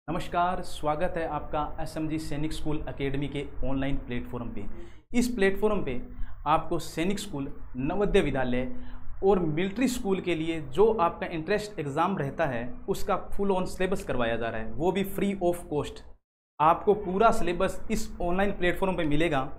नमस्कार, स्वागत है आपका एसएमजी सैनिक स्कूल एकेडमी के ऑनलाइन प्लेटफॉर्म पे। इस प्लेटफॉर्म पे आपको सैनिक स्कूल, नवोदय विद्यालय और मिलिट्री स्कूल के लिए जो आपका इंटरेस्ट एग्ज़ाम रहता है उसका फुल ऑन सिलेबस करवाया जा रहा है, वो भी फ्री ऑफ कॉस्ट। आपको पूरा सिलेबस इस ऑनलाइन प्लेटफॉर्म पे मिलेगा।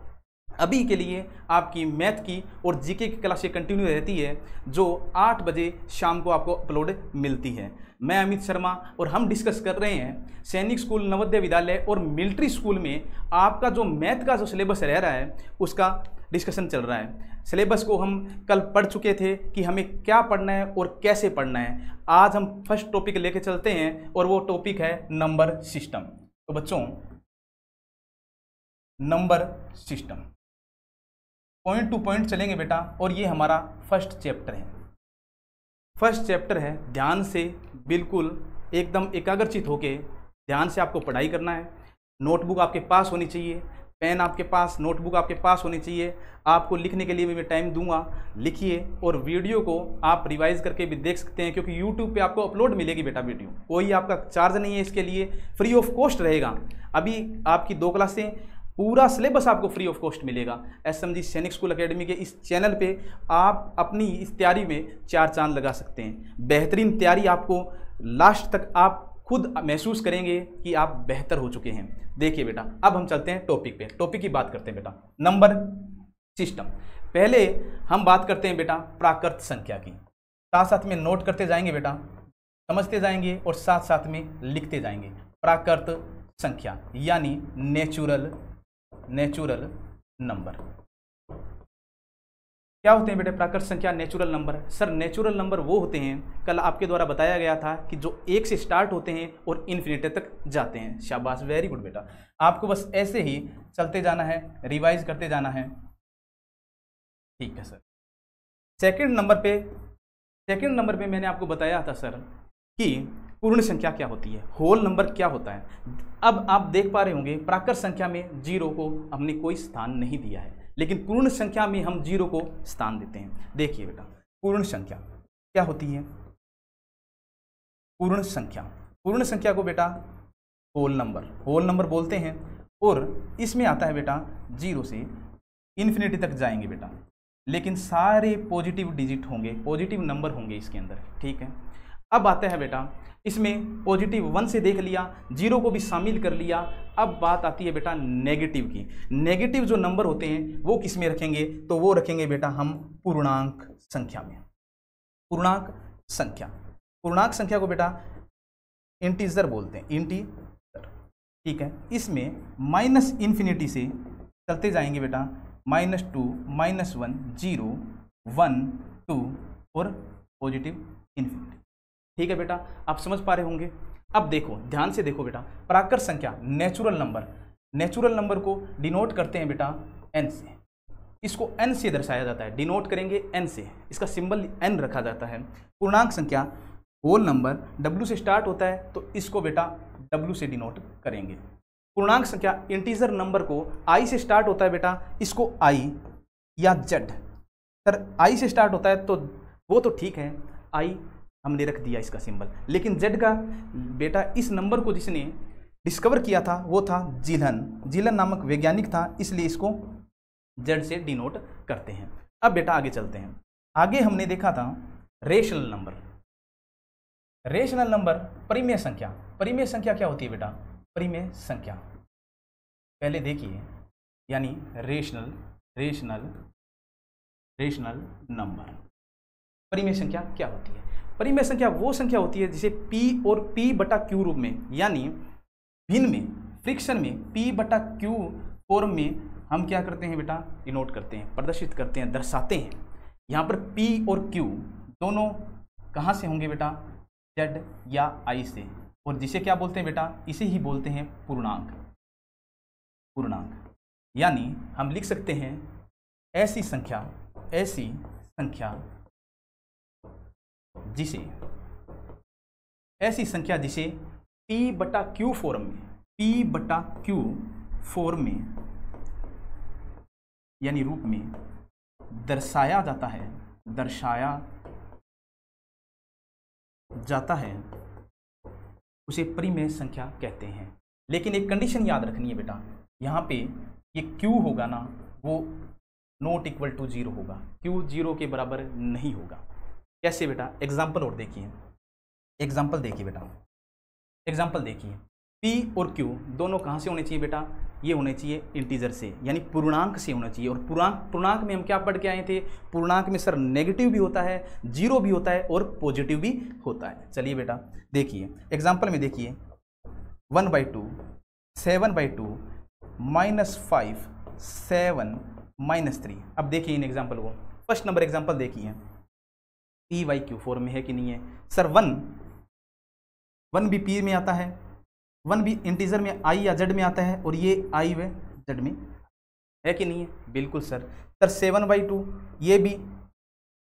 अभी के लिए आपकी मैथ की और जीके की क्लासें कंटिन्यू रहती है जो 8 बजे शाम को आपको अपलोड मिलती है। मैं अमित शर्मा और हम डिस्कस कर रहे हैं सैनिक स्कूल, नवोदय विद्यालय और मिलिट्री स्कूल में आपका जो मैथ का जो सिलेबस रह रहा है उसका डिस्कशन चल रहा है। सिलेबस को हम कल पढ़ चुके थे कि हमें क्या पढ़ना है और कैसे पढ़ना है। आज हम फर्स्ट टॉपिक लेके चलते हैं और वो टॉपिक है नंबर सिस्टम। तो बच्चों, number system point two point चलेंगे बेटा, और ये हमारा फर्स्ट चैप्टर है। फर्स्ट चैप्टर है, ध्यान से बिल्कुल एकदम एकाग्रचित होके ध्यान से आपको पढ़ाई करना है। नोटबुक आपके पास होनी चाहिए, पेन आपके पास, नोटबुक आपके पास होनी चाहिए। आपको लिखने के लिए भी मैं टाइम दूंगा, लिखिए। और वीडियो को आप रिवाइज करके भी देख सकते हैं क्योंकि यूट्यूब पे आपको अपलोड मिलेगी बेटा वीडियो। कोई आपका चार्ज नहीं है इसके लिए, फ्री ऑफ कॉस्ट रहेगा। अभी आपकी 2 क्लासें, पूरा सिलेबस आपको फ्री ऑफ कॉस्ट मिलेगा। एसएमजी सैनिक स्कूल एकेडमी के इस चैनल पे आप अपनी इस तैयारी में 4 चांद लगा सकते हैं। बेहतरीन तैयारी आपको लास्ट तक आप खुद महसूस करेंगे कि आप बेहतर हो चुके हैं। देखिए बेटा, अब हम चलते हैं टॉपिक पे। टॉपिक की बात करते हैं बेटा, नंबर सिस्टम। पहले हम बात करते हैं बेटा प्राकृत संख्या की। साथ साथ में नोट करते जाएंगे बेटा, समझते जाएंगे और साथ साथ में लिखते जाएंगे। प्राकृत संख्या यानी नेचुरल नंबर। क्या होते हैं बेटे प्राकृत संख्या, natural number? Sir, natural number वो होते हैं, कल आपके द्वारा बताया गया था कि जो 1 से स्टार्ट होते हैं और इन्फिनिटी तक जाते हैं। शाबाश, वेरी गुड बेटा। आपको बस ऐसे ही चलते जाना है, रिवाइज करते जाना है। ठीक है सर। सेकंड नंबर पे मैंने आपको बताया था सर कि पूर्ण संख्या क्या होती है, होल नंबर क्या होता है। अब आप देख पा रहे होंगे प्राकृत संख्या में 0 को हमने कोई स्थान नहीं दिया है, लेकिन पूर्ण संख्या में हम 0 को स्थान देते हैं। देखिए बेटा, पूर्ण संख्या क्या होती है? पूर्ण संख्या को बेटा होल नंबर बोलते हैं। और इसमें आता है बेटा 0 से इन्फिनिटी तक जाएंगे बेटा, लेकिन सारे पॉजिटिव डिजिट होंगे, पॉजिटिव नंबर होंगे इसके अंदर। ठीक है। अब आता है बेटा, इसमें पॉजिटिव 1 से देख लिया, 0 को भी शामिल कर लिया। अब बात आती है बेटा नेगेटिव की। नेगेटिव जो नंबर होते हैं वो किस में रखेंगे? तो वो रखेंगे बेटा हम पूर्णांक संख्या में। पूर्णांक संख्या को बेटा इंटीजर बोलते हैं, इंटीजर। ठीक है। इसमें माइनस इन्फिनिटी से चलते जाएंगे बेटा, -2, -1, 0, 1, 2 और पॉजिटिव इन्फिनिटी। ठीक है बेटा, आप समझ पा रहे होंगे। अब देखो, ध्यान से देखो बेटा, प्राकृत संख्या नेचुरल नंबर को डिनोट करते हैं बेटा n से। इसको n से दर्शाया जाता है, डिनोट करेंगे n से, इसका सिंबल n रखा जाता है। पूर्णांक संख्या होल नंबर w से स्टार्ट होता है तो इसको बेटा w से डिनोट करेंगे। पूर्णांक संख्या इंटीजर नंबर को i से स्टार्ट होता है बेटा, इसको i या z। सर i से स्टार्ट होता है तो वो तो ठीक है, i हमने रख दिया इसका सिंबल, लेकिन z का बेटा इस नंबर को जिसने डिस्कवर किया था वो था जिलन नामक वैज्ञानिक था, इसलिए इसको z से डिनोट करते हैं। अब बेटा आगे चलते हैं। आगे हमने देखा था रेशनल नंबर, परिमेय संख्या क्या होती है बेटा? परिमेय संख्या पहले देखिए, यानी रेशनल नंबर। परिमेय संख्या क्या होती है? परिमेय संख्या वो संख्या होती है जिसे p और p/q रूप में, यानी भिन्न में, फ्रिक्शन में p/q फॉर्म में हम क्या करते हैं बेटा? डिनोट करते हैं, प्रदर्शित करते हैं, दर्शाते हैं। यहाँ पर p और q दोनों कहाँ से होंगे बेटा? z या i से। और जिसे क्या बोलते हैं बेटा? इसे ही बोलते हैं पूर्णांक। यानी हम लिख सकते हैं ऐसी संख्या जिसे p/q फॉर्म में यानी रूप में दर्शाया जाता है उसे परिमेय संख्या कहते हैं। लेकिन एक कंडीशन याद रखनी है बेटा, यहाँ पे ये q होगा ना, वो नॉट इक्वल टू 0 होगा, q 0 के बराबर नहीं होगा। कैसे बेटा? एग्जाम्पल और देखिए, एग्जाम्पल देखिए बेटा, एग्जाम्पल देखिए, p और q दोनों कहाँ से होने चाहिए बेटा? ये होने चाहिए इंटीजर से, यानी पूर्णांक से होना चाहिए। और पूर्णांक में हम क्या पढ़ के आए थे? पूर्णांक में सर नेगेटिव भी होता है, जीरो भी होता है और पॉजिटिव भी होता है। चलिए बेटा देखिए, एग्जाम्पल में देखिए, 1/2, 7/2, -5, 7, -3। अब देखिए इन एग्जाम्पल को, फर्स्ट नंबर एग्जाम्पल देखिए, p/q फॉर्म में है कि नहीं है? सर 1 भी p में आता है, 1 भी इंटीजर में i या z में आता है, और ये i व z में है कि नहीं है? बिल्कुल सर। सर 7/2 ये भी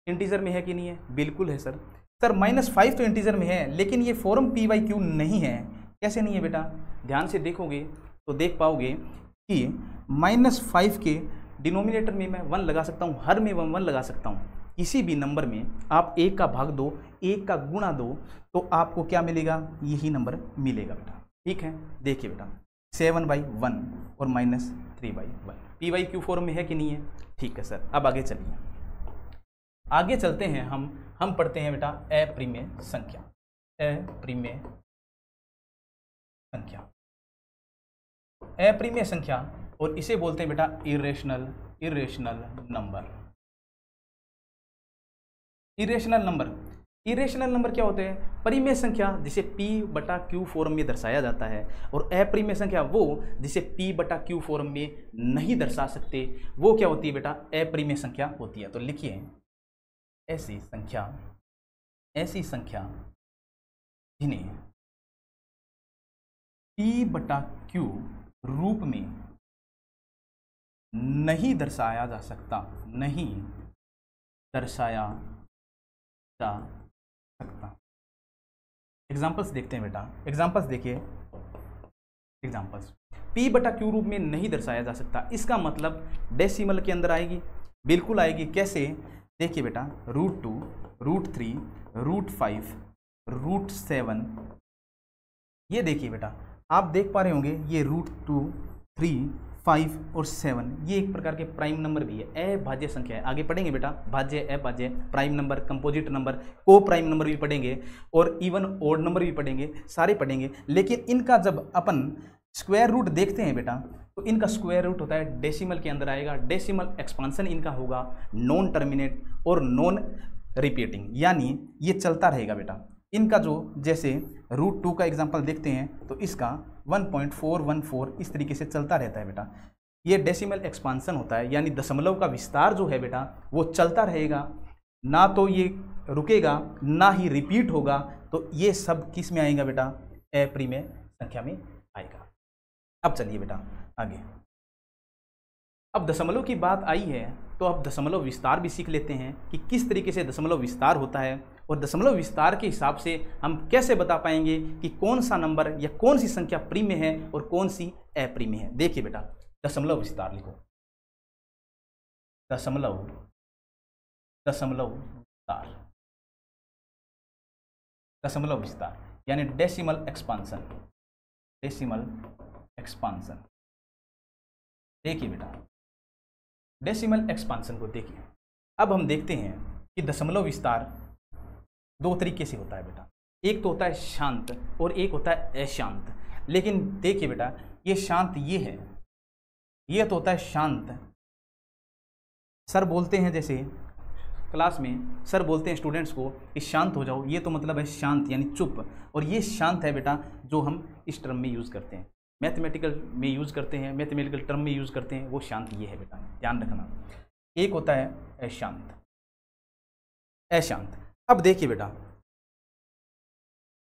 इंटीजर में है कि नहीं है? बिल्कुल है सर। सर -5 तो इंटीजर में है, लेकिन ये फॉर्म p/q नहीं है। कैसे नहीं है बेटा? ध्यान से देखोगे तो देख पाओगे कि -5 के डिनोमिनेटर में मैं 1 लगा सकता हूँ, हर में 1 लगा सकता हूँ। किसी भी नंबर में आप 1 का भाग दो, 1 का गुणा दो, तो आपको क्या मिलेगा? यही नंबर मिलेगा बेटा। ठीक है, देखिए बेटा, 7/1 और -3/1 p/q फॉर्म में है कि नहीं है? ठीक है सर। अब आगे चलिए, आगे चलते हैं, हम पढ़ते हैं बेटा अप्रिमेय संख्या। अप्रिमेय संख्या, अप्रिमेय संख्या, और इसे बोलते हैं बेटा irrational number. Irrational number, irrational number क्या होते हैं? परिमेय संख्या जिसे p/q फॉर्म में दर्शाया जाता है, और अप्रिमेय संख्या वो जिसे p/q फॉर्म में नहीं दर्शा सकते, वो क्या होती है बेटा? अप्रिमेय संख्या होती है। तो लिखिए, ऐसी संख्या जिन्हें p/q रूप में नहीं दर्शाया जा सकता, नहीं दर्शाया जा सकता। एग्जाम्पल्स देखते हैं बेटा, एग्जाम्पल्स देखिए, एग्जाम्पल्स p/q रूप में नहीं दर्शाया जा सकता, इसका मतलब डेसिमल के अंदर आएगी। बिल्कुल आएगी। कैसे? देखिए बेटा, √2, √3, √5, √7, ये देखिए बेटा, आप देख पा रहे होंगे, ये √2, 3, 5 और 7 ये एक प्रकार के प्राइम नंबर भी है, अभाज्य संख्या है। आगे पढ़ेंगे बेटा, भाज्य, अभाज्य, प्राइम नंबर, कंपोजिट नंबर, को प्राइम नंबर भी पढ़ेंगे, और इवन ओड नंबर भी पढ़ेंगे, सारे पढ़ेंगे। लेकिन इनका जब अपन स्क्वायर रूट देखते हैं बेटा, तो इनका स्क्वायर रूट होता है डेसिमल के अंदर आएगा। डेसिमल एक्सपांसन इनका होगा नॉन टर्मिनेट और नॉन रिपीटिंग, यानी ये चलता रहेगा बेटा। इनका जो जैसे √2 का एग्जांपल देखते हैं, तो इसका 1.414 इस तरीके से चलता रहता है बेटा। ये डेसिमल एक्सपांसन होता है, यानी दशमलव का विस्तार जो है बेटा वो चलता रहेगा, ना तो ये रुकेगा ना ही रिपीट होगा। तो ये सब किस में आएगा बेटा? अप्रिमेय संख्या में आएगा। अब चलिए बेटा आगे, अब दशमलव की बात आई है तो अब दशमलव विस्तार भी सीख लेते हैं कि किस तरीके से दशमलव विस्तार होता है, और दशमलव विस्तार के हिसाब से हम कैसे बता पाएंगे कि कौन सा नंबर या कौन सी संख्या प्रिमेय है और कौन सी अप्रिमेय है। देखिए बेटा, दशमलव विस्तार लिखो, दशमलव विस्तार, दशमलव विस्तार यानी डेसिमल एक्सपांसन, डेसिमल एक्सपांसन। देखिए बेटा, डेसिमल एक्सपांसन को देखिए। अब हम देखते हैं कि दशमलव विस्तार दो तरीके से होता है बेटा, एक तो होता है शांत और एक होता है अशांत। लेकिन देखिए बेटा, ये शांत ये है, ये तो होता है शांत। सर बोलते हैं, जैसे क्लास में सर बोलते हैं स्टूडेंट्स को कि शांत हो जाओ, ये तो मतलब है शांत यानी चुप। और ये शांत है बेटा जो हम इस टर्म में यूज़ करते हैं, मैथमेटिकल में यूज़ करते हैं, मैथमेटिकल टर्म में यूज़ करते हैं, वो शांत ये है बेटा, ध्यान रखना। एक होता है अशांत, अशांत। अब देखिए बेटा,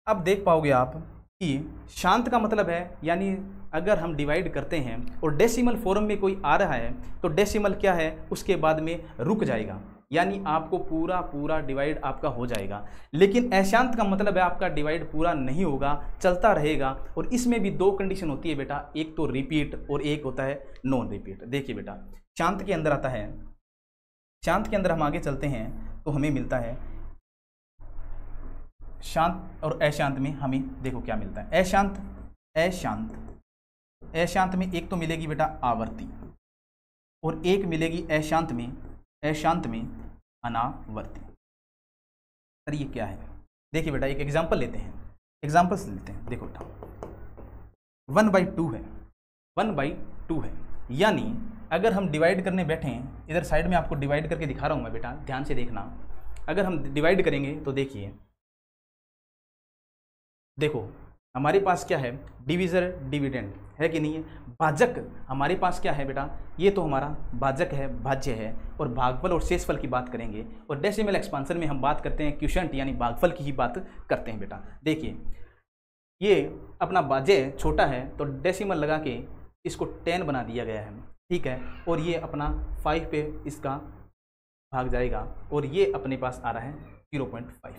अब देख पाओगे आप कि शांत का मतलब है, यानी अगर हम डिवाइड करते हैं और डेसिमल फॉर्म में कोई आ रहा है तो डेसिमल क्या है, उसके बाद में रुक जाएगा, यानी आपको पूरा डिवाइड आपका हो जाएगा। लेकिन अशांत का मतलब है आपका डिवाइड पूरा नहीं होगा, चलता रहेगा। और इसमें भी दो कंडीशन होती है बेटा, एक तो रिपीट और एक होता है नॉन रिपीट। देखिए बेटा, शांत के अंदर आता है, शांत के अंदर हम आगे चलते हैं तो हमें मिलता है शांत और अशांत में हमें देखो क्या मिलता है। अशांत में एक तो मिलेगी बेटा आवर्ती और एक मिलेगी अशांत में अनावर्ती। सर ये क्या है? देखिए बेटा एक एग्जांपल लेते हैं, देखो बेटा 1/2 है, 1/2 है, यानी अगर हम डिवाइड करने बैठे हैं, इधर साइड में आपको डिवाइड करके दिखा रहा हूँ मैं बेटा, ध्यान से देखना। अगर हम डिवाइड करेंगे तो देखिए, देखो हमारे पास क्या है, डिविजर डिविडेंड है कि नहीं है, भाजक हमारे पास क्या है बेटा, ये तो हमारा भाजक है, भाज्य है, और भागफल और शेषफल की बात करेंगे, और डेसिमल एक्सपांशन में हम बात करते हैं क्वोशिएंट यानी भागफल की ही बात करते हैं बेटा। देखिए ये अपना भाज्य छोटा है तो डेसिमल लगा के इसको 10 बना दिया गया है, ठीक है, और ये अपना 5 पे इसका भाग जाएगा और ये अपने पास आ रहा है 0.5।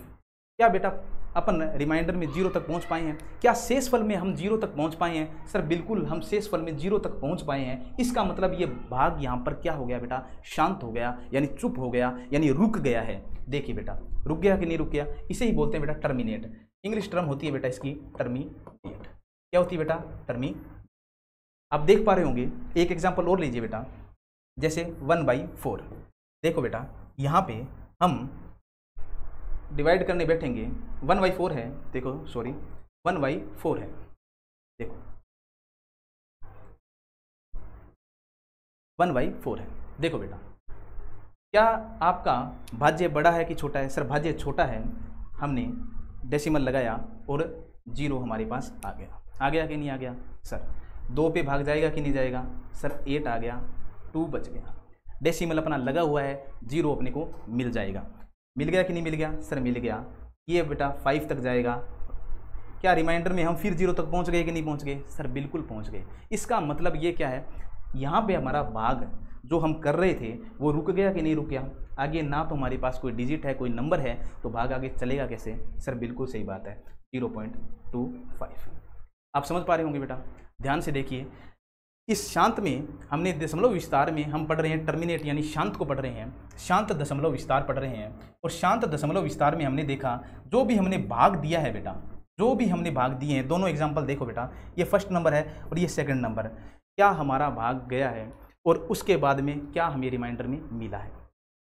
क्या बेटा अपन रिमाइंडर में 0 तक पहुंच पाए हैं? क्या शेषफल में हम 0 तक पहुंच पाए हैं? सर बिल्कुल हम शेषफल में 0 तक पहुंच पाए हैं। इसका मतलब ये भाग यहाँ पर क्या हो गया बेटा, शांत हो गया, यानी चुप हो गया, यानी रुक गया है। देखिए बेटा रुक गया कि नहीं रुक गया, इसे ही बोलते हैं बेटा टर्मिनेट। इंग्लिश टर्म होती है बेटा इसकी टर्मिनेट। क्या होती है बेटा? टर्मी। आप देख पा रहे होंगे, एक एग्जाम्पल और लीजिए बेटा, जैसे 1/4। देखो बेटा यहाँ पे हम डिवाइड करने बैठेंगे, 1/4 है, देखो सॉरी 1/4 है, देखो 1/4 है। देखो बेटा क्या आपका भाज्य बड़ा है कि छोटा है? सर भाज्य छोटा है, हमने डेसिमल लगाया और 0 हमारे पास आ गया कि नहीं आ गया? सर 2 पे भाग जाएगा कि नहीं जाएगा? सर 8 आ गया, 2 बच गया। डेसिमल अपना लगा हुआ है, 0 अपने को मिल जाएगा। मिल गया कि नहीं मिल गया? सर मिल गया। ये बेटा 5 तक जाएगा। क्या रिमाइंडर में हम फिर 0 तक पहुंच गए कि नहीं पहुंच गए? सर बिल्कुल पहुंच गए। इसका मतलब ये क्या है, यहाँ पे हमारा भाग जो हम कर रहे थे वो रुक गया कि नहीं रुक गया? आगे ना तो हमारे पास कोई डिजिट है, कोई नंबर है, तो भाग आगे चलेगा कैसे? सर बिल्कुल सही बात है, 0.25। आप समझ पा रहे होंगे बेटा, ध्यान से देखिए। इस शांत में हमने दशमलव विस्तार में हम पढ़ रहे हैं टर्मिनेट, यानी शांत को पढ़ रहे हैं, शांत दशमलव विस्तार पढ़ रहे हैं। और शांत दशमलव विस्तार में हमने देखा जो भी हमने भाग दिया है बेटा, जो भी हमने भाग दिए हैं, दोनों एग्जाम्पल देखो बेटा, ये फर्स्ट नंबर है और ये सेकंड नंबर, क्या हमारा भाग गया है और उसके बाद में क्या हमें रिमाइंडर में मिला है?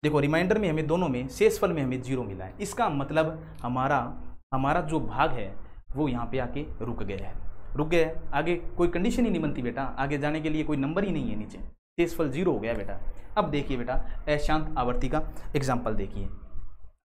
देखो रिमाइंडर में हमें दोनों में, शेषफल में हमें 0 मिला है। इसका मतलब हमारा जो भाग है वो यहाँ पे आके रुक गया है, रुक गया है। आगे कोई कंडीशन ही नहीं बनती बेटा, आगे जाने के लिए कोई नंबर ही नहीं है नीचे, शेषफल 0 हो गया बेटा। अब देखिए बेटा अशांत आवर्ती का एग्जाम्पल देखिए।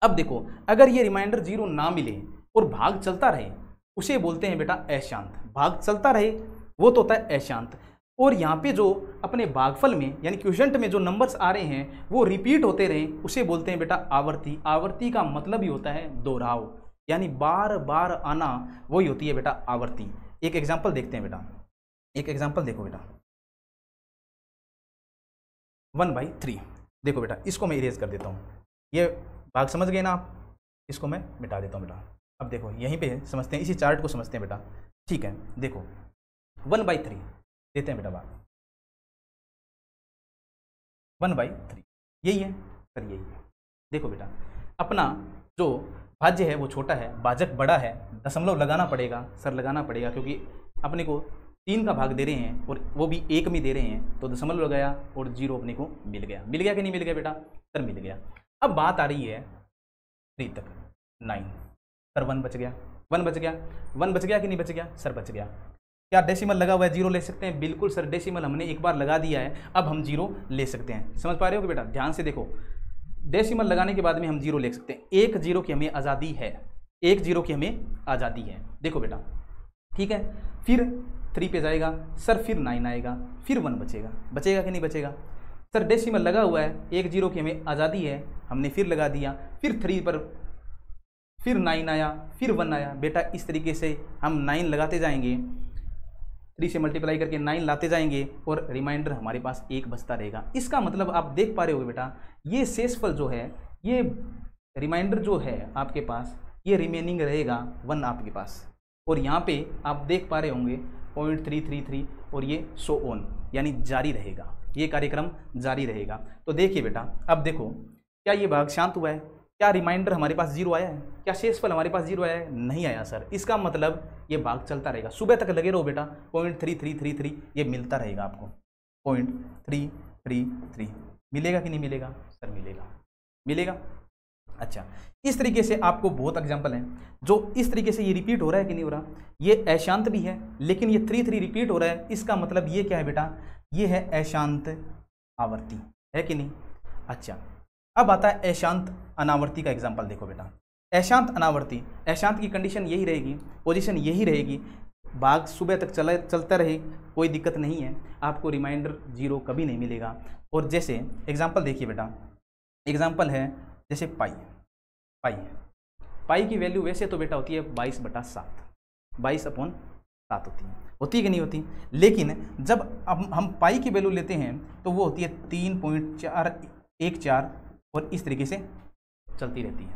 अब देखो अगर ये रिमाइंडर 0 ना मिले और भाग चलता रहे, उसे बोलते हैं बेटा अशांत। भाग चलता रहे वो तो होता है अशांत। और यहाँ पे जो अपने भागफल में यानी क्वोशिएंट में जो नंबर्स आ रहे हैं वो रिपीट होते रहे, उसे बोलते हैं बेटा आवर्ती। आवर्ती का मतलब ही होता है दोहराव, यानी बार बार आना, वही होती है बेटा आवर्ती। एक एग्जाम्पल देखते हैं बेटा, एक एग्जाम्पल देखो बेटा 1/3। देखो बेटा इसको मैं इरेज कर देता हूँ, ये भाग समझ गए ना आप, इसको मैं मिटा देता हूँ बेटा। अब देखो यहीं पे समझते हैं, इसी चार्ट को समझते हैं बेटा, ठीक है। देखो 1/3 देते हैं बेटा, भाग 1/3 यही है सर, यही है। देखो बेटा अपना जो भाज्य है वो छोटा है, भाजक बड़ा है, दशमलव लगाना पड़ेगा, सर लगाना पड़ेगा, क्योंकि अपने को 3 का भाग दे रहे हैं और वो भी 1 में दे रहे हैं, तो दशमलव लगाया और 0 अपने को मिल गया। मिल गया कि नहीं मिल गया बेटा? सर मिल गया। अब बात आ रही है 3 तक, 9, सर 1 बच गया, 1 बच गया, 1 बच गया कि नहीं बच गया? सर बच गया। क्या डेसिमल लगा हुआ है 0 ले सकते हैं? बिल्कुल सर, डेसिमल हमने एक बार लगा दिया है, अब हम 0 ले सकते हैं। समझ पा रहे हो कि बेटा? ध्यान से देखो, डेसिमल लगाने के बाद में हम 0 ले सकते हैं। 1 0 की हमें आज़ादी है, 1 0 की हमें आज़ादी है। देखो बेटा ठीक है, फिर 3 पे जाएगा सर, फिर 9 आएगा, फिर 1 बचेगा। बचेगा कि नहीं बचेगा? सर डेसिमल लगा हुआ है, 1 0 की हमें आज़ादी है, हमने फिर लगा दिया, फिर 3 पर फिर 9 आया, फिर 1 आया। बेटा इस तरीके से हम 9 लगाते जाएंगे, 3 से मल्टीप्लाई करके 9 लाते जाएंगे और रिमाइंडर हमारे पास 1 बचता रहेगा। इसका मतलब आप देख पा रहे होगे बेटा, ये शेषफल जो है, ये रिमाइंडर जो है आपके पास, ये रिमेनिंग रहेगा 1 आपके पास, और यहाँ पे आप देख पा रहे होंगे 0.333 और ये सो ऑन, यानी जारी रहेगा, ये कार्यक्रम जारी रहेगा। तो देखिए बेटा अब देखो, क्या ये भाग शांत हुआ है? क्या रिमाइंडर हमारे पास 0 आया है? क्या शेषफल हमारे पास 0 आया है? नहीं आया सर। इसका मतलब ये भाग चलता रहेगा, सुबह तक लगे रहो बेटा। 0.3333 ये मिलता रहेगा आपको, 0.333 मिलेगा कि नहीं मिलेगा सर? मिलेगा, मिलेगा। अच्छा, इस तरीके से आपको बहुत एग्जाम्पल हैं जो इस तरीके से ये रिपीट हो रहा है कि नहीं हो रहा। ये अशांत भी है लेकिन ये 3 रिपीट हो रहा है, इसका मतलब ये क्या है बेटा? ये है अशांत आवर्ती, है कि नहीं? अच्छा, अब आता है अशांत अनावर्ती का एग्जाम्पल। देखो बेटा, अशांत अनावर्ती, अशांत की कंडीशन यही रहेगी, पोजीशन यही रहेगी, भाग सुबह तक चलता रहे, कोई दिक्कत नहीं है, आपको रिमाइंडर 0 कभी नहीं मिलेगा। और जैसे एग्जाम्पल देखिए बेटा, एग्जाम्पल है जैसे पाई की वैल्यू वैसे तो बेटा होती है 22/7, 22/7 होती है कि नहीं होती? लेकिन जब हम पाई की वैल्यू लेते हैं तो वो होती है 3.414 और इस तरीके से चलती रहती है।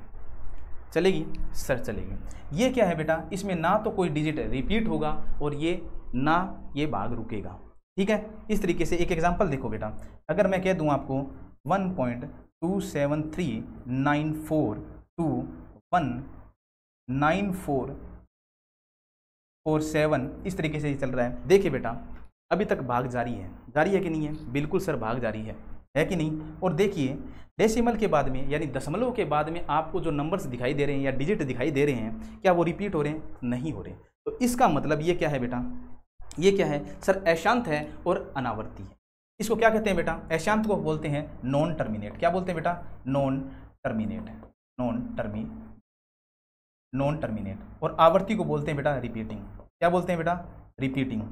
चलेगी सर? चलेगी। ये क्या है बेटा? इसमें ना तो कोई डिजिट रिपीट होगा और ये ना ये भाग रुकेगा, ठीक है? इस तरीके से एक एग्जांपल देखो बेटा, अगर मैं कह दूं आपको 1.27394219447 इस तरीके से चल रहा है। देखिए बेटा, अभी तक भाग जारी है कि नहीं है? बिल्कुल सर, भाग जारी है कि नहीं? और देखिए डेसिमल के बाद में यानी दशमलव के बाद में आपको जो नंबर्स दिखाई दे रहे हैं या डिजिट दिखाई दे रहे हैं, क्या वो रिपीट हो रहे हैं? नहीं हो रहे। तो इसका मतलब ये क्या है बेटा? ये क्या है सर? अशांत है और अनावर्ती है। इसको क्या कहते हैं बेटा? अशांत को बोलते हैं नॉन टर्मिनेट। क्या बोलते हैं बेटा? Non terminate. और आवर्ती को बोलते हैं बेटा रिपीटिंग। क्या बोलते हैं बेटा? रिपीटिंग।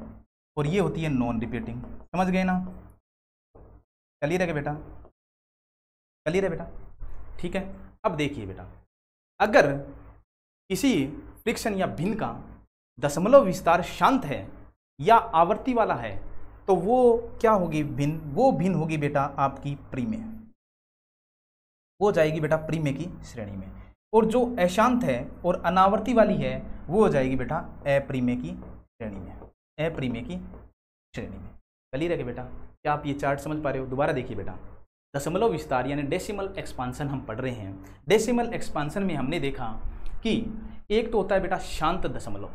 और ये होती है नॉन रिपीटिंग। समझ गए ना? क्लियर है बेटा? क्लियर है बेटा? ठीक है। अब देखिए बेटा, अगर किसी फ्रिक्शन या भिन्न का दशमलव विस्तार शांत है या आवर्ती वाला है तो वो क्या होगी? भिन्न। वो भिन्न होगी बेटा आपकी प्रीमेय, वो जाएगी बेटा प्रीमेय की श्रेणी में। और जो अशांत है और अनावर्ती वाली है वो हो जाएगी बेटा अप्रीमेय की श्रेणी में, अप्रीमेय की श्रेणी में। क्लियर है बेटा? क्या आप ये चार्ट समझ पा रहे हो? दोबारा देखिए बेटा, दशमलव विस्तार यानी डेसिमल एक्सपांसन हम पढ़ रहे हैं। डेसिमल एक्सपांसन में हमने देखा कि एक तो होता है बेटा शांत दशमलव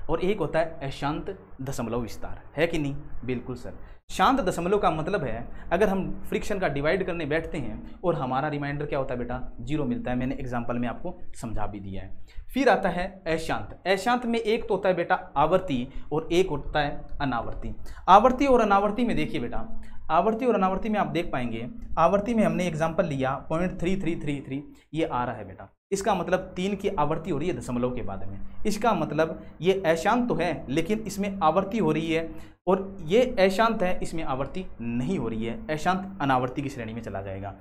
और एक होता है अशांत दशमलव विस्तार, है कि नहीं? बिल्कुल सर। शांत दशमलव का मतलब है अगर हम फ्रिक्शन का डिवाइड करने बैठते हैं और हमारा रिमाइंडर क्या होता है बेटा? 0 मिलता है। मैंने एग्जाम्पल में आपको समझा भी दिया है। फिर आता है अशांत। अशांत में एक तो होता है बेटा आवर्ती और एक होता है अनावर्ती। आवर्ती और अनावर्ती में देखिए बेटा, आवर्ती और अनावर्ती में आप देख पाएंगे, आवर्ती में हमने एग्जाम्पल लिया 0.3333 ये आ रहा है बेटा। इसका मतलब 3 की आवर्ती हो रही है दशमलव के बाद में। इसका मतलब ये अशांत तो है लेकिन इसमें आवर्ती हो रही है, और ये अशांत है इसमें आवर्ती नहीं हो रही है, अशांत अनावर्ती की श्रेणी में चला जाएगा।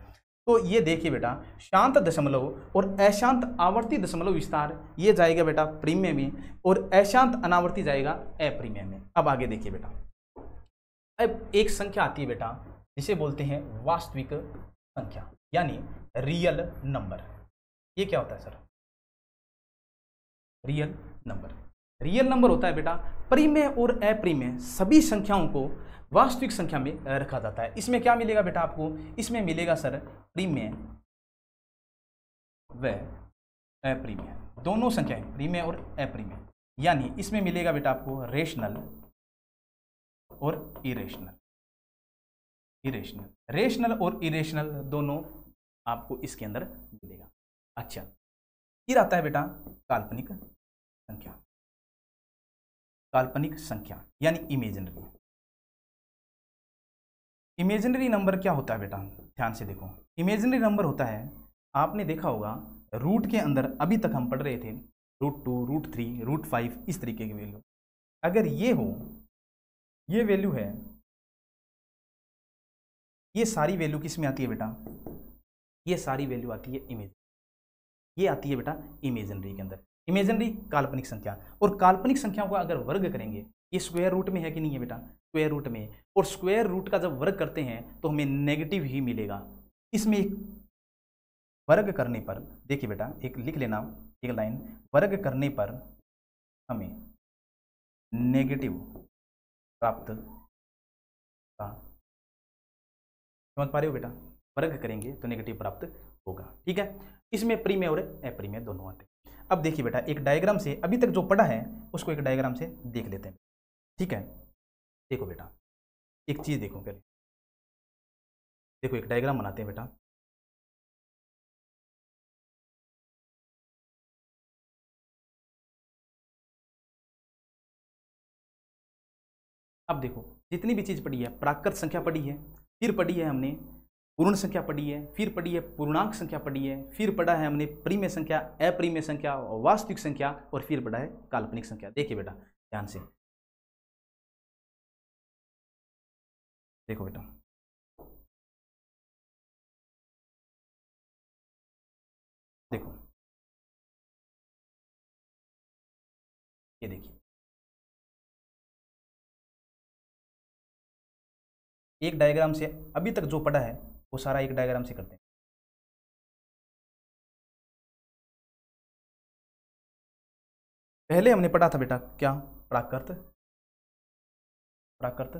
तो ये देखिए बेटा, शांत दशमलव और अशांत आवर्ती दशमलव विस्तार ये जाएगा बेटा प्रीमेय में और अशांत अनावर्ती जाएगा अप्रीमेय में। अब आगे देखिए बेटा, अब एक संख्या आती है बेटा जिसे बोलते हैं वास्तविक संख्या यानी रियल नंबर। ये क्या होता है sir? Real number. Real number होता है बेटा प्रीमेय और अप्रीमेय सभी संख्याओं को वास्तविक संख्या में रखा जाता है। इसमें क्या मिलेगा बेटा आपको? इसमें मिलेगा सर प्रीमेय व अप्रीमेय, दोनों संख्याएं प्रीमेय और अप्रीमेय। यानी इसमें मिलेगा बेटा आपको रेशनल और इरेशनल। रेशनल और इरेशनल दोनों आपको इसके अंदर मिलेगा। अच्छा, फिर आता है बेटा काल्पनिक संख्या। काल्पनिक संख्या यानी इमेजिनरी। इमेजिनरी नंबर क्या होता है बेटा? ध्यान से देखो, इमेजिनरी नंबर होता है, आपने देखा होगा रूट के अंदर अभी तक हम पढ़ रहे थे √2, √3, √5 इस तरीके की वैल्यू। अगर ये हो, ये वैल्यू है, ये सारी वैल्यू किस में आती है बेटा? ये सारी वैल्यू आती है इमेज, ये आती है बेटा इमेजिनरी के अंदर। इमेजिनरी काल्पनिक संख्या। और काल्पनिक संख्याओं का अगर वर्ग करेंगे, ये स्क्वायर रूट में है कि नहीं है बेटा? स्क्वायर रूट में। और स्क्वायर रूट का जब वर्ग करते हैं तो हमें नेगेटिव ही मिलेगा। इसमें वर्ग करने पर देखिए बेटा, एक लिख लेना एक लाइन, वर्ग करने पर हमें नेगेटिव प्राप्त का, समझ पा रहे हो बेटा? वर्ग करेंगे तो नेगेटिव प्राप्त होगा, ठीक है। इसमें प्रीमेय और अप्रीमेय दोनों आते हैं। अब देखिए बेटा, एक डायग्राम से अभी तक जो पढ़ा है उसको एक डायग्राम से देख लेते हैं, ठीक है। देखो बेटा, एक चीज देखो पहले, देखो एक डायग्राम बनाते हैं बेटा। अब देखो, जितनी भी चीज पढ़ी है, प्राकृत संख्या पढ़ी है, फिर पढ़ी है हमने पूर्ण संख्या पढ़ी है, फिर पढ़ी है पूर्णांक संख्या पढ़ी है, फिर पढ़ा है हमने प्रीमेय संख्या, अप्रीमेय संख्या, वास्तविक संख्या, और फिर पढ़ा है काल्पनिक संख्या। देखिए बेटा ध्यान से, देखो बेटा, देखो ये देखिए, एक डायग्राम से अभी तक जो पढ़ा है वो सारा एक डायग्राम से करते हैं। पहले हमने पढ़ा था बेटा क्या, प्राकृत, प्राकृत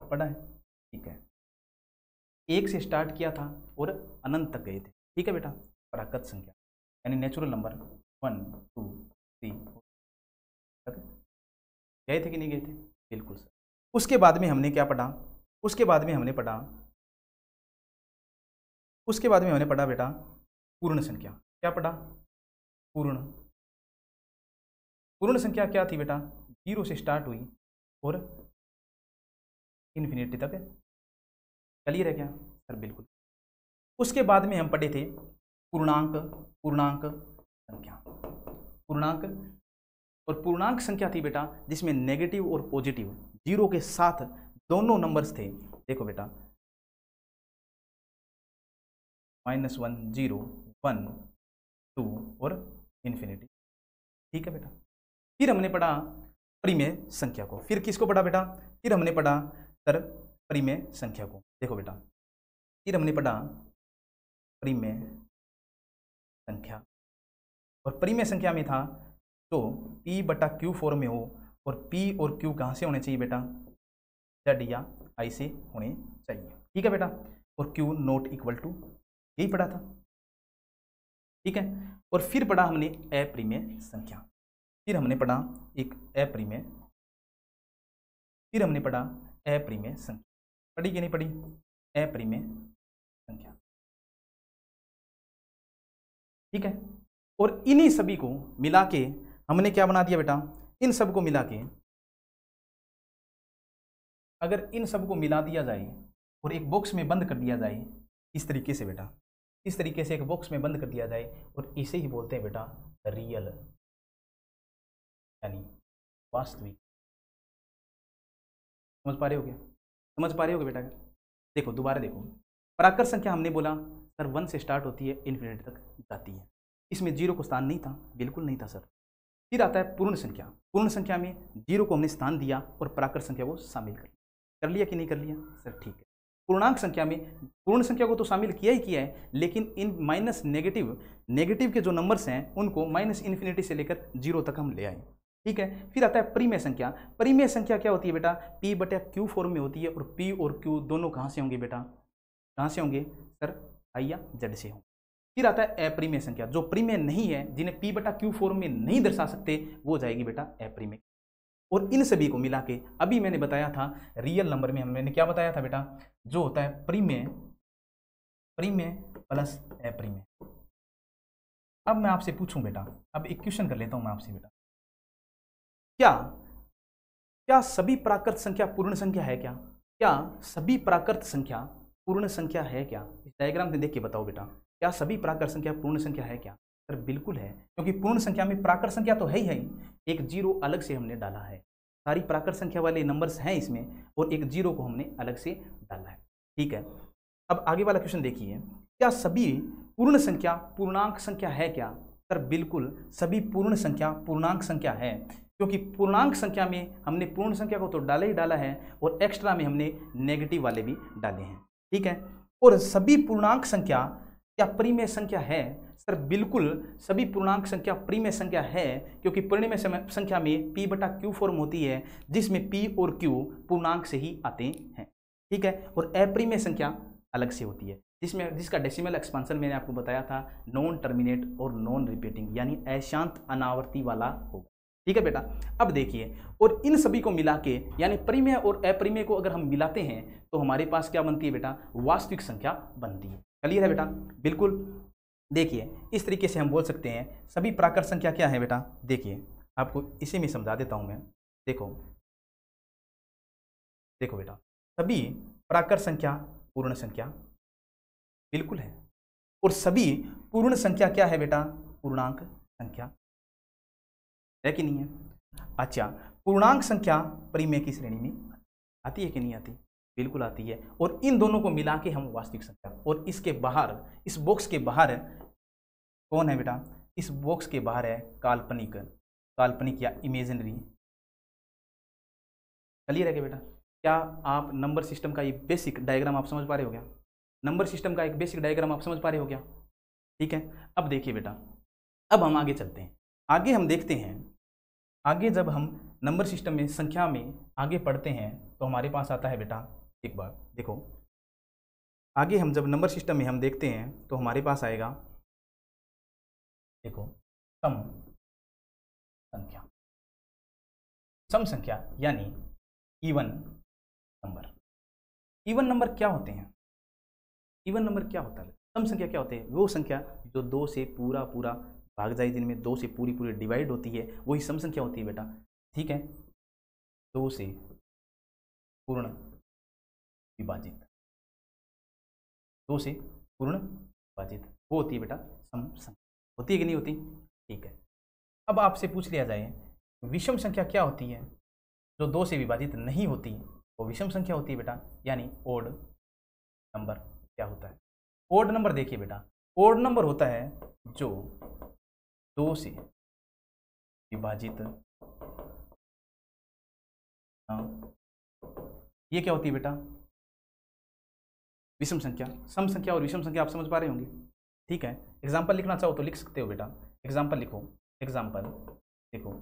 पढ़ा है, ठीक है। एक से स्टार्ट किया था और अनंत तक गए थे, ठीक है बेटा। प्राकृत संख्या यानी नेचुरल नंबर 1 2 3 तक गए थे कि नहीं गए थे? बिल्कुल सर। उसके बाद में हमने क्या पढ़ा, उसके बाद में हमने पढ़ा, उसके बाद में हमने पढ़ा बेटा पूर्ण संख्या। क्या पढ़ा? पूर्ण, पूर्ण संख्या क्या थी बेटा? 0 से स्टार्ट हुई और इन्फिनिटी तक क्लियर है क्या सर? बिल्कुल। उसके बाद में हम पढ़े थे पूर्णांक, पूर्णांक संख्या, पूर्णांक, और पूर्णांक संख्या थी बेटा जिसमें नेगेटिव और पॉजिटिव 0 के साथ दोनों नंबर्स थे। देखो बेटा -1 0 1 2 और इन्फिनिटी, ठीक है बेटा। फिर हमने पढ़ा परिमेय संख्या को। फिर किसको पढ़ा बेटा? फिर हमने पढ़ा सर परिमेय संख्या को। देखो बेटा, फिर हमने पढ़ा परिमेय संख्या, और परिमेय संख्या में था तो P/Q फॉर्म में हो, और P और Q कहाँ से होने चाहिए बेटा? Z या I से होने चाहिए, ठीक है बेटा। और Q नॉट इक्वल टू, यही पढ़ा था, ठीक है। और फिर पढ़ा हमने अप्रिमेय संख्या। फिर हमने पढ़ा एक अप्रिमेय, फिर हमने पढ़ा अप्रिमेय संख्या। पढ़ी कि नहीं पढ़ी? अप्रिमेय संख्या, ठीक है। और इन्हीं सभी को मिला के हमने क्या बना दिया बेटा? इन सब को मिला के, अगर इन सब को मिला दिया जाए और एक बॉक्स में बंद कर दिया जाए इस तरीके से बेटा, इस तरीके से एक बॉक्स में बंद कर दिया जाए, और इसे ही बोलते हैं बेटा रियल, यानी वास्तविक। समझ पा रहे हो क्या? समझ पा रहे हो बेटा? देखो दोबारा देखो, प्राकृत संख्या हमने बोला सर 1 से स्टार्ट होती है, इन्फिनिटी तक जाती है, इसमें 0 को स्थान नहीं था, बिल्कुल नहीं था सर। फिर आता है पूर्ण संख्या। पूर्ण संख्या में 0 को हमने स्थान दिया और प्राकृत संख्या को शामिल कर लिया कि नहीं कर लिया सर? ठीक है। पूर्णांक संख्या में पूर्ण संख्या को तो शामिल किया ही किया है, लेकिन इन माइनस नेगेटिव के जो नंबर्स हैं उनको -इन्फिनिटी से लेकर 0 तक हम ले आए, ठीक है। फिर आता है परिमेय संख्या। परिमेय संख्या क्या होती है बेटा? P/Q फॉर्म में होती है, और P और Q दोनों कहाँ से होंगे बेटा? कहाँ से होंगे सर? I या Z से होंगे। फिर आता है अप्रिमेय संख्या, जो प्रीमेय नहीं है, जिन्हें P/Q फॉर्म में नहीं दर्शा सकते, वो जाएगी बेटा अप्रिमेय। और इन सभी को मिला के अभी मैंने बताया था रियल नंबर में, मैंने क्या बताया था बेटा? जो होता है प्रीमेय, प्रीमेय प्लस अप्रिमेय। अब मैं आपसे पूछूं बेटा, अब एक क्वेश्चन कर लेता हूं मैं आपसे बेटा, क्या सभी प्राकृत संख्या पूर्ण संख्या है क्या? क्या सभी प्राकृत संख्या पूर्ण संख्या है क्या? इस डायग्राम में देख के बताओ बेटा, क्या सभी प्राकृत संख्या पूर्ण संख्या है क्या? सर बिल्कुल है, क्योंकि पूर्ण संख्या में प्राकृत संख्या तो है ही, एक 0 अलग से हमने डाला है। सारी प्राकृत संख्या वाले नंबर्स हैं इसमें, और एक 0 को हमने अलग से डाला है, ठीक है। अब आगे वाला क्वेश्चन देखिए, क्या सभी पूर्ण संख्या पूर्णांक संख्या है क्या? सर बिल्कुल, सभी पूर्ण संख्या पूर्णांक संख्या है, क्योंकि पूर्णांक संख्या में हमने पूर्ण संख्या को तो डाला ही डाला है, और एक्स्ट्रा में हमने नेगेटिव वाले भी डाले हैं, ठीक है। और सभी पूर्णांक संख्या क्या परिमेय संख्या है? सर बिल्कुल, सभी पूर्णांक संख्या परिमेय संख्या है, क्योंकि परिमेय संख्या में P/Q फॉर्म होती है, जिसमें P और Q पूर्णांक से ही आते हैं, ठीक है। और अपरिमेय संख्या अलग से होती है। जिसका डेसिमल एक्सपांशन मैंने आपको बताया था नॉन टर्मिनेट और नॉन रिपीटिंग, यानी अशांत अनावर्ती वाला होगा। ठीक है बेटा। अब देखिए, और इन सभी को मिला के यानी परिमेय और अपरिमेय को अगर हम मिलाते हैं तो हमारे पास क्या बनती है बेटा, वास्तविक संख्या बनती है। क्लियर है बेटा? बिल्कुल। देखिए इस तरीके से हम बोल सकते हैं सभी प्राकृत संख्या क्या है बेटा, देखिए आपको इसी में समझा देता हूं मैं। देखो देखो बेटा, सभी प्राकृत संख्या पूर्ण संख्या बिल्कुल है, और सभी पूर्ण संख्या क्या है बेटा, पूर्णांक संख्या है कि नहीं है? अच्छा, पूर्णांक संख्या परिमेय की श्रेणी में आती है कि नहीं आती? बिल्कुल आती है। और इन दोनों को मिला के हम वास्तविक संख्या, और इसके बाहर, इस बॉक्स के बाहर कौन है बेटा, इस बॉक्स के बाहर है काल्पनिक, काल्पनिक या इमेजिनरी। क्लियर है क्या बेटा? क्या आप नंबर सिस्टम का एक बेसिक डायग्राम आप समझ पा रहे हो क्या? नंबर सिस्टम का एक बेसिक डायग्राम आप समझ पा रहे हो क्या? ठीक है। अब देखिए बेटा, अब हम आगे चलते हैं। आगे हम देखते हैं, आगे जब हम नंबर सिस्टम में संख्या में आगे पढ़ते हैं तो हमारे पास आता है बेटा, एक बार देखो, आगे हम जब नंबर सिस्टम में हम देखते हैं तो हमारे पास आएगा, देखो, सम संख्या। सम संख्या यानी इवन नंबर। इवन नंबर क्या होते हैं? इवन नंबर क्या होता है? सम संख्या क्या होते हैं? वो संख्या जो 2 से पूरा पूरा भाग जाए, जिनमें 2 से पूरी पूरी डिवाइड होती है, वही सम संख्या होती है बेटा। ठीक है, 2 से पूर्ण विभाजित, 2 से पूर्ण विभाजित वो होती है बेटा सम संख्या। होती है कि नहीं होती? ठीक है। अब आपसे पूछ लिया जाए विषम संख्या क्या होती है? जो 2 से विभाजित नहीं होती वो विषम संख्या होती है बेटा, यानी ओड नंबर क्या होता है? ओड नंबर देखिए बेटा, ओड नंबर होता है जो 2 से विभाजित, ये क्या होती है बेटा? विषम संख्या। सम संख्या और विषम संख्या आप समझ पा रहे होंगे। ठीक है। एग्जाम्पल लिखना चाहो तो लिख सकते हो बेटा। एग्जाम्पल लिखो, एग्जाम्पल देखो,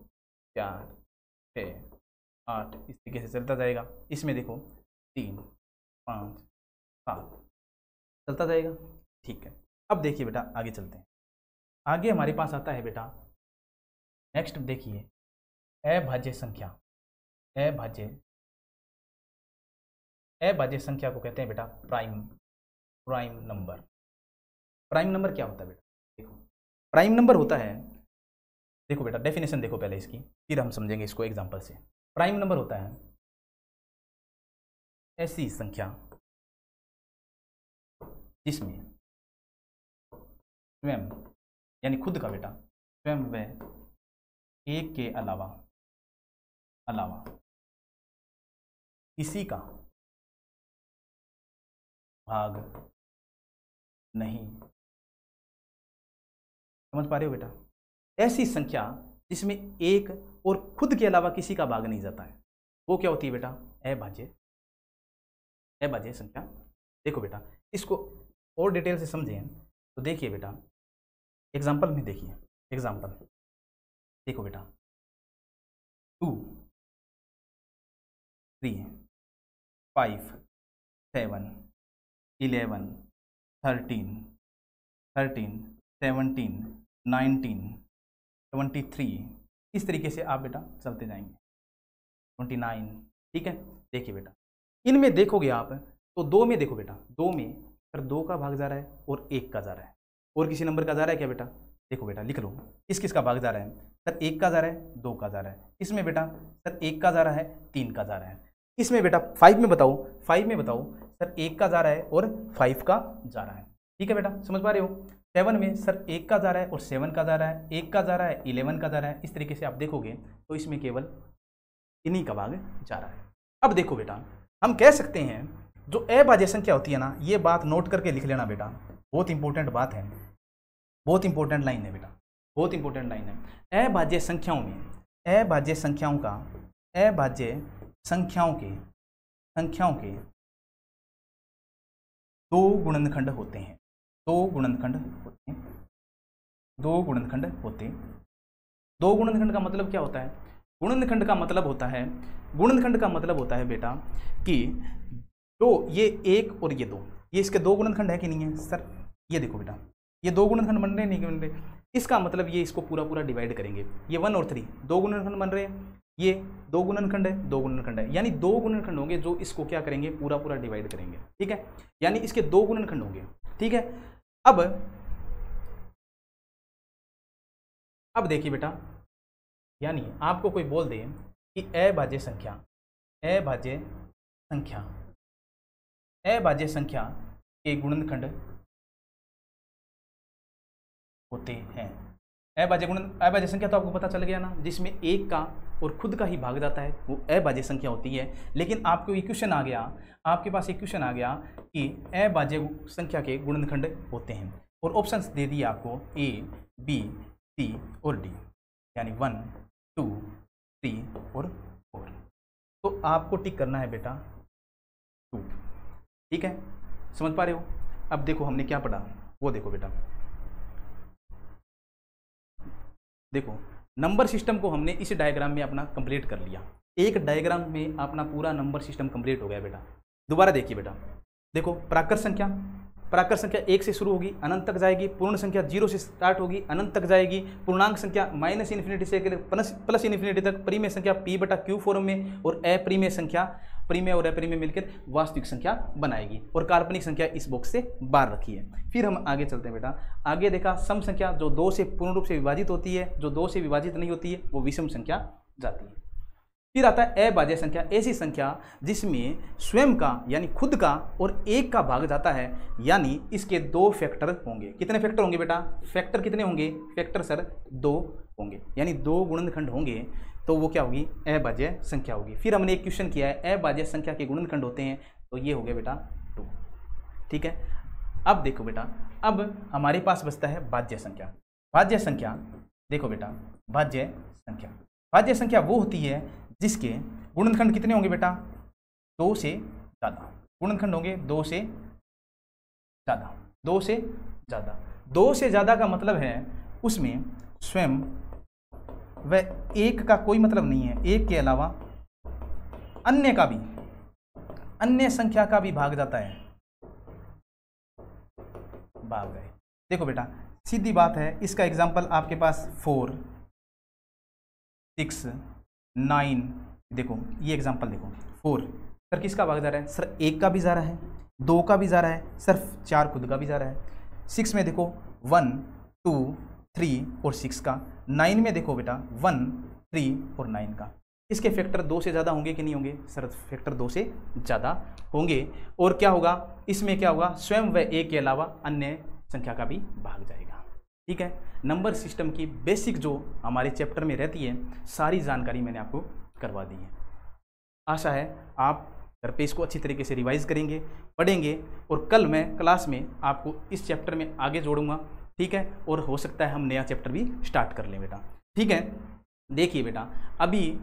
4, 6, 8 इस तरीके से चलता जाएगा। इसमें देखो 3, 5, 7 चलता जाएगा। ठीक है। अब देखिए बेटा, आगे चलते हैं। आगे हमारे पास आता है बेटा, नेक्स्ट देखिए, अभाज्य संख्या। अभाज्य संख्या को कहते हैं बेटा प्राइम नंबर। प्राइम नंबर क्या होता है बेटा? देखो, प्राइम नंबर होता है, देखो बेटा डेफिनेशन देखो पहले इसकी, फिर हम समझेंगे इसको एग्जांपल से। प्राइम नंबर होता है ऐसी संख्या जिसमें स्वयं यानी खुद का बेटा, स्वयं व एक के अलावा किसी का भाग नहीं। समझ पा रहे हो बेटा? ऐसी संख्या जिसमें एक और खुद के अलावा किसी का भाग नहीं जाता है, वो क्या होती है बेटा? अभाज्य संख्या। देखो बेटा, इसको और डिटेल से समझें तो देखिए बेटा, एग्जाम्पल में देखिए, एग्जाम्पल देखो बेटा, 2, 3, 5, 7, 11, 13, 17, 19, 23 इस तरीके से आप बेटा चलते जाएंगे, 29। ठीक है। देखिए बेटा, इनमें देखोगे आप तो 2 में देखो बेटा, 2 में सर 2 का भाग जा रहा है और 1 का जा रहा है, और किसी नंबर का जा रहा है क्या बेटा? देखो बेटा लिख लो, किसका भाग जा रहा है? सर 1 का जा रहा है, 2 का जा रहा है। इसमें बेटा सर 1 का जा रहा है, 3 का जा रहा है। इसमें बेटा 5 में बताओ सर 1 का जा रहा है और 5 का जा रहा है। ठीक है बेटा, समझ पा रहे हो? 7 में सर 1 का जा रहा है और 7 का जा रहा है, 1 का जा रहा है, 11 का जा रहा है। इस तरीके से आप देखोगे तो इसमें केवल इन्हीं का भाग जा रहा है। अब देखो बेटा, हम कह सकते हैं जो अभाज्य संख्या होती है ना, ये बात नोट करके लिख लेना बेटा, बहुत इंपॉर्टेंट बात है, बहुत इंपॉर्टेंट लाइन है बेटा, बहुत इंपॉर्टेंट लाइन है। अभाज्य संख्याओं में, अभाज्य संख्याओं के 2 गुणनखंड होते हैं। 2 गुणनखंड का मतलब क्या होता है? गुणनखंड का मतलब होता है बेटा कि 2, ये 1 और ये 2, ये इसके दो गुणनखंड है कि नहीं है सर? ये देखो बेटा, ये दो गुणनखंड बन रहे नहीं बन रहे, इसका मतलब ये इसको पूरा पूरा डिवाइड करेंगे। ये 1 और 3 दो गुणनखंड बन रहे हैं, ये दो गुणनखंड है, दो गुणनखंड है, यानी दो गुणनखंड होंगे जो इसको क्या करेंगे, पूरा पूरा डिवाइड करेंगे। ठीक है, यानी इसके दो गुणनखंड होंगे। ठीक है, अब देखिए बेटा, यानी आपको कोई बोल दे कि अभाज्य संख्या के गुणनखंड होते हैं। अभाज्य संख्या तो आपको पता चल गया ना, जिसमें एक का और खुद का ही भाग जाता है, वो अभाज्य संख्या होती है। लेकिन आपको इक्वेशन आ गया, आपके पास इक्वेशन आ गया कि अभाज्य संख्या के गुणनखंड होते हैं, और ऑप्शंस दे दिए आपको A, B, C और D, यानी 1, 2, 3 और 4। तो आपको टिक करना है बेटा 2। ठीक है, समझ पा रहे हो? अब देखो हमने क्या पढ़ा, वो देखो बेटा, देखो नंबर सिस्टम को हमने इस डायग्राम में अपना कंप्लीट कर लिया। एक डायग्राम में अपना पूरा नंबर सिस्टम कंप्लीट हो गया बेटा। दोबारा देखिए बेटा, देखो प्राकृत संख्या 1 से शुरू होगी, अनंत तक जाएगी। पूर्ण संख्या 0 से स्टार्ट होगी, अनंत तक जाएगी। पूर्णांक संख्या -इन्फिनिटी से प्लस इन्फिनिटी तक। परिमेय संख्या P/Q फॉर्म में, और अप्रिमेय संख्या परिमेय और अप्रिमेय मिलकर वास्तविक संख्या बनाएगी, और काल्पनिक संख्या इस बॉक्स से बाहर रखी है। फिर हम आगे चलते हैं बेटा। आगे देखा सम संख्या जो 2 से पूर्ण रूप से विभाजित होती है, जो 2 से विभाजित नहीं होती है वो विषम संख्या जाती है। फिर आता है अभाज्य संख्या, ऐसी संख्या जिसमें स्वयं का यानी खुद का और एक का भाग जाता है, यानी इसके 2 फैक्टर होंगे। कितने फैक्टर होंगे बेटा? फैक्टर कितने होंगे? फैक्टर सर 2 होंगे, यानी 2 गुणनखंड होंगे, तो वो क्या होगी? अभाज्य संख्या होगी। फिर हमने एक क्वेश्चन किया है, अभाज्य संख्या के गुणनखंड होते हैं, तो ये हो गया बेटा 2। ठीक है, अब देखो बेटा, अब हमारे पास बचता है भाज्य संख्या। भाज्य संख्या देखो बेटा, भाज्य संख्या वो होती है जिसके गुणनखंड कितने होंगे बेटा? 2 से ज़्यादा गुणनखंड होंगे, 2 से ज़्यादा। 2 से ज़्यादा का मतलब है उसमें स्वयं व एक का कोई मतलब नहीं है, एक के अलावा अन्य का भी, अन्य संख्या का भी भाग जाता है। भाग गए। देखो बेटा सीधी बात है, इसका एग्जाम्पल आपके पास 4, 6, 9, देखो ये एग्जाम्पल देखो। 4 सर किसका भाग जा रहा है? सर 1 का भी जा रहा है, 2 का भी जा रहा है, सर 4 खुद का भी जा रहा है। 6 में देखो 1, 2, 3 और 6 का। 9 में देखो बेटा 1, 3 और 9 का। इसके फैक्टर 2 से ज़्यादा होंगे कि नहीं होंगे? सर फैक्टर 2 से ज़्यादा होंगे। और क्या होगा इसमें? क्या होगा? स्वयं व एक के अलावा अन्य संख्या का भी भाग जाएगा। ठीक है, नंबर सिस्टम की बेसिक जो हमारे चैप्टर में रहती है सारी जानकारी मैंने आपको करवा दी है। आशा है आप घर पे इसको अच्छी तरीके से रिवाइज करेंगे, पढ़ेंगे, और कल मैं क्लास में आपको इस चैप्टर में आगे जोड़ूंगा। ठीक है, और हो सकता है हम नया चैप्टर भी स्टार्ट कर लें बेटा। ठीक है, देखिए बेटा अभी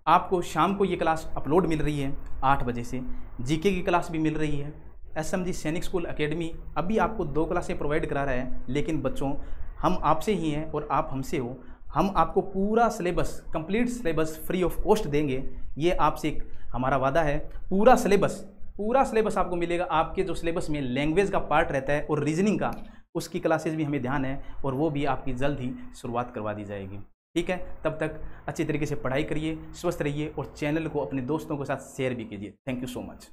आपको शाम को ये क्लास अपलोड मिल रही है 8 बजे से। जीके की क्लास भी मिल रही है। SMG सैनिक स्कूल एकेडमी अभी आपको 2 क्लासें प्रोवाइड करा रहा है, लेकिन बच्चों हम आपसे ही हैं और आप हमसे हो। हम आपको पूरा syllabus, complete syllabus free of cost देंगे, ये आपसे हमारा वादा है। पूरा सिलेबस आपको मिलेगा। आपके जो सिलेबस में लैंग्वेज का पार्ट रहता है और रीजनिंग का, उसकी क्लासेज भी हमें ध्यान है, और वो भी आपकी जल्द ही शुरुआत करवा दी जाएगी। ठीक है, तब तक अच्छी तरीके से पढ़ाई करिए, स्वस्थ रहिए, और चैनल को अपने दोस्तों के साथ शेयर भी कीजिए। Thank you so much.